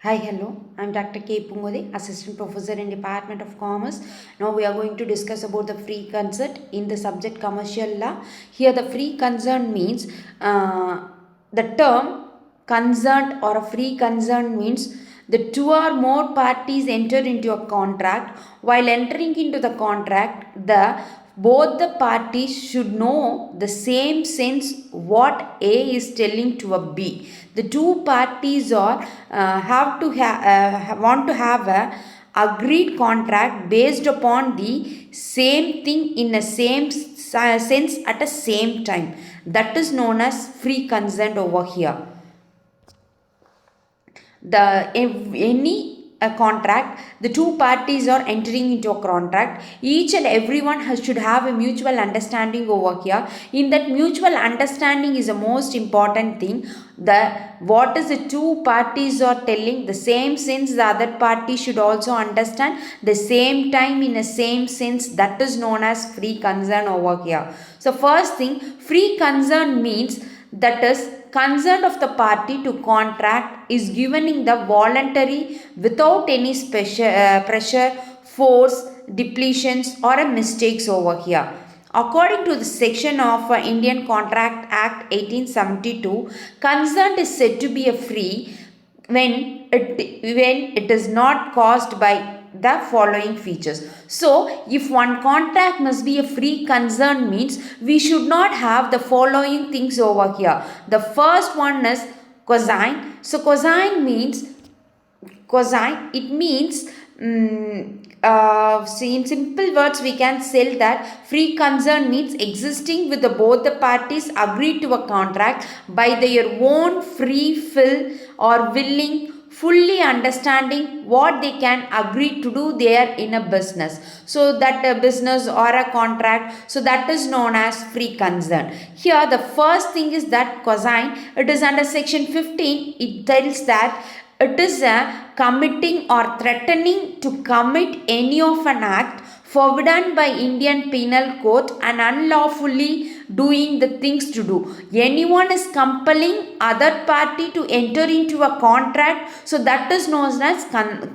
Hi, hello. I'm Dr. K. Pungode, Assistant Professor in Department of Commerce. Now we are going to discuss about the free consent in the subject commercial law. Here, the free consent means the term consent or a free consent means the two or more parties enter into a contract. While entering into the contract, the both the parties should know the same sense what A is telling to a B. The two parties are want to have a agreed contract based upon the same thing in the same sense at the same time. That is known as free consent over here. The any a contract, the two parties are entering into a contract, each and everyone should have a mutual understanding over here. In that mutual understanding is the most important thing. The what is the two parties are telling, the same sense the other party should also understand, the same time in the same sense. That is known as free consent over here. So first thing, free consent means that is consent of the party to contract is given in the voluntary without any special pressure, force, depletions or a mistakes over here. According to the section of Indian Contract Act 1872, consent is said to be a free when it is not caused by the following features. So, if one contract must be a free consent means we should not have the following things over here. The first one is cosine. So, cosine it means in simple words we can say that free consent means existing with the both the parties agreed to a contract by their own free will or willing, fully understanding what they can agree to do there in a business. So that a business or a contract, so that is known as free consent. Here the first thing is that cosine, it is under section 15. It tells that it is a committing or threatening to commit any of an act forbidden by Indian Penal Code and unlawfully doing the things to do. Anyone is compelling other party to enter into a contract, so that is known as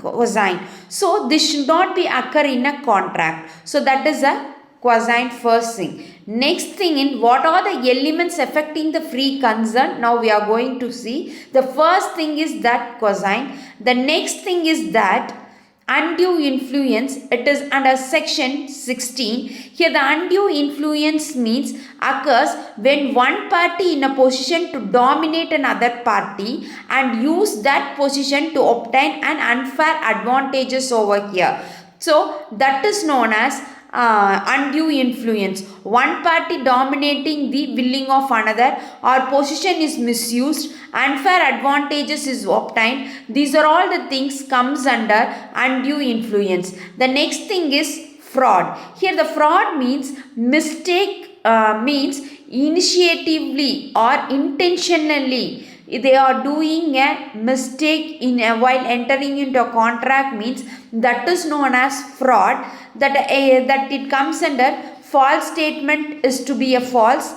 cosine. So this should not be occur in a contract. So that is a cosine first thing. Next thing in what are the elements affecting the free consent? Now we are going to see. The first thing is that cosine. The next thing is that undue influence. It is under section 16. Here the undue influence means occurs when one party in a position to dominate another party and use that position to obtain an unfair advantages over here. So that is known as undue influence. One party dominating the willing of another, or position is misused, unfair advantages is obtained. These are all the things comes under undue influence. The next thing is fraud. Here the fraud means mistake, means initiatively or intentionally they are doing a mistake in while entering into a contract means that is known as fraud. That it comes under false statement is to be a false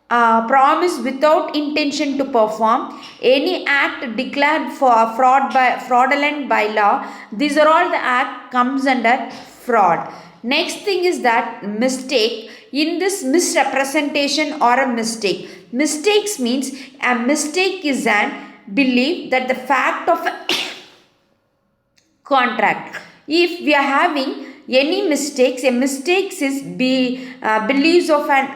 promise without intention to perform, any act declared for fraudulent by law. These are all the act comes under fraud. Next thing is that mistake. In this misrepresentation or a mistake, mistakes means a mistake is an belief that the fact of a contract. If we are having any mistakes, a mistakes is beliefs of an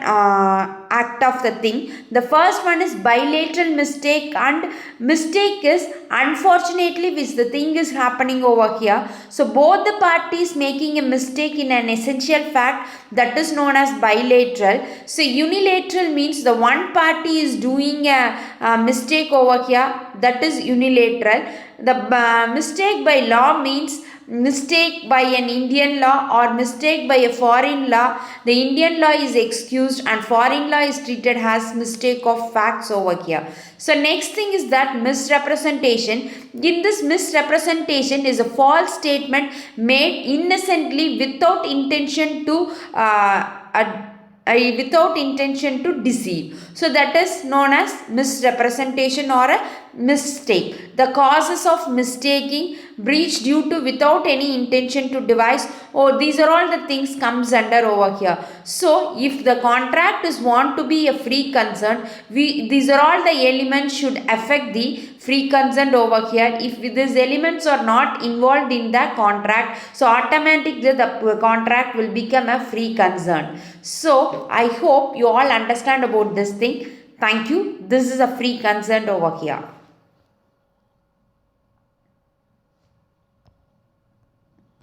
act of the thing. The first one is bilateral mistake, and mistake is unfortunately which the thing is happening over here. So both the parties making a mistake in an essential fact, that is known as bilateral. So unilateral means the one party is doing a mistake over here, that is unilateral. The mistake by law means mistake by an Indian law or mistake by a foreign law. The Indian law is excused and foreign law is treated as mistake of facts over here. So next thing is that misrepresentation. In this misrepresentation is a false statement made innocently without intention to without intention to deceive. So that is known as misrepresentation or a mistake. The causes of mistaking, breach due to without any intention to devise, or these are all the things comes under over here. So if the contract is want to be a free consent, these are all the elements should affect the free consent over here. If these elements are not involved in the contract, so automatically the contract will become a free consent. So I hope you all understand about this thing. Thank you. This is a free consent over here.